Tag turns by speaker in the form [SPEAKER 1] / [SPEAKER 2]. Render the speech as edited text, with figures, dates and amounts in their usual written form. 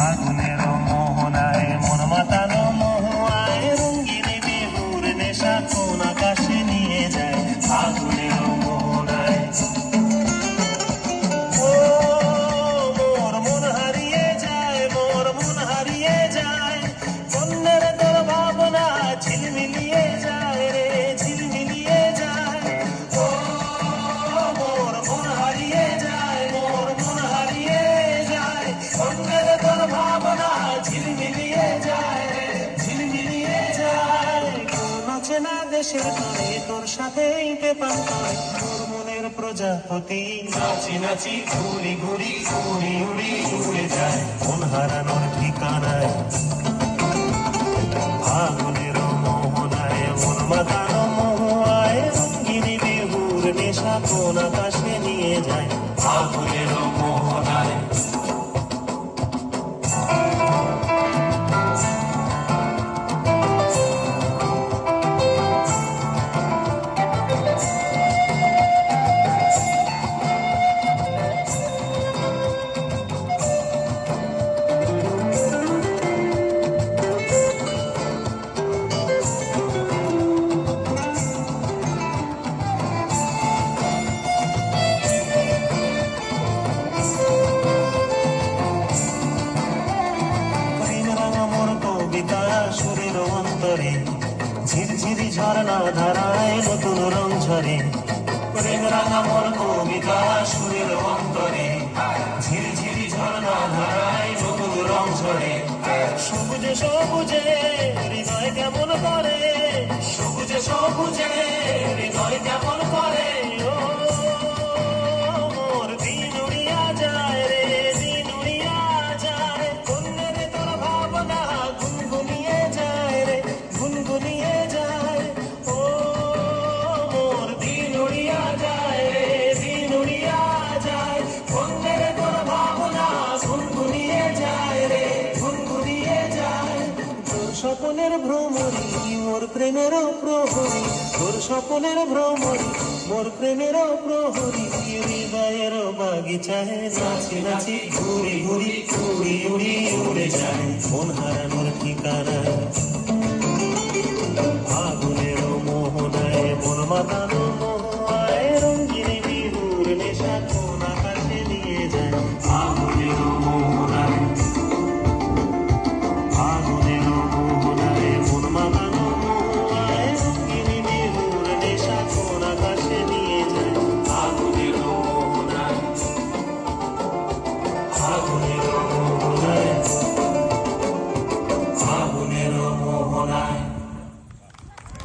[SPEAKER 1] আগুনের মোহনায় মন মাতানো মহুয়ায় রঙিন বিহুর নেশা কোন আকাশে নিয়ে যায় আগুনের মোহনায়। ও মোর মন হারিয়ে যায়, মোর মন হারিয়ে যায়, বন্যের তোর ভাবনা ঝিলমিলিয়ে যায় রে ঝিলমিলিয়ে যায়। ও মোর মন হারিয়ে যায়, মোর মন হারিয়ে যায়, বন্যের তোর ভাবনা ঝিলমিলিয়ে যায় রে ঝিলমিলিয়ে যায়। কোন চেনা দেশের তরে তোর সাথে পেপার করে তোর মনের প্রজাপতি নাচি নাচি ঘুরি ঘুরি উড়ি উড়ি উড়ে যায় মন হারানোর ঠিকানায় আগুনের মোহনায় মন মাতানো মহুয়ায় রঙিন বিহুর নেশা কোন আকাশে নিয়ে যায় আগুনের মোহনায়। সুরের অন্তরে ঝিরঝিরি ঝর্ণা ধারায় নতুন রং ঝরে প্রেম রাঙা মোর কবিতা সুরের অন্তরে ঝিরঝিরি ঝর্ণা ধারায় নতুন রং ঝরে। সবুজে সবুজে হৃদয় কেমন করে, সবুজে সবুজে হৃদয় কেমন করে। ও মোর দিন উড়িয়া যায় রে দিন উড়িয়া যায়, বন্যের তোর ভাবনা গুনগুনিয়ে যায় রে গুনগুনিয়ে যায়। ও মোর দিন উড়িয়া যায় রে দিন উড়িয়া যায়, বন্যের তোর ভাবনা গুনগুনিয়ে যায় রে গুনগুনিয়ে যায়। তোর স্বপনের ভ্রমরি মোর প্রেমের প্রহরী, তোর স্বপনের ভ্রমরি মোর প্রেমের প্রহরী, হৃদয়ের বাগিচায় নাচি নাচি ঘুরি ঘুরি উড়ি উড়ি উড়ে যায় মন হারানোর ঠিকানায়।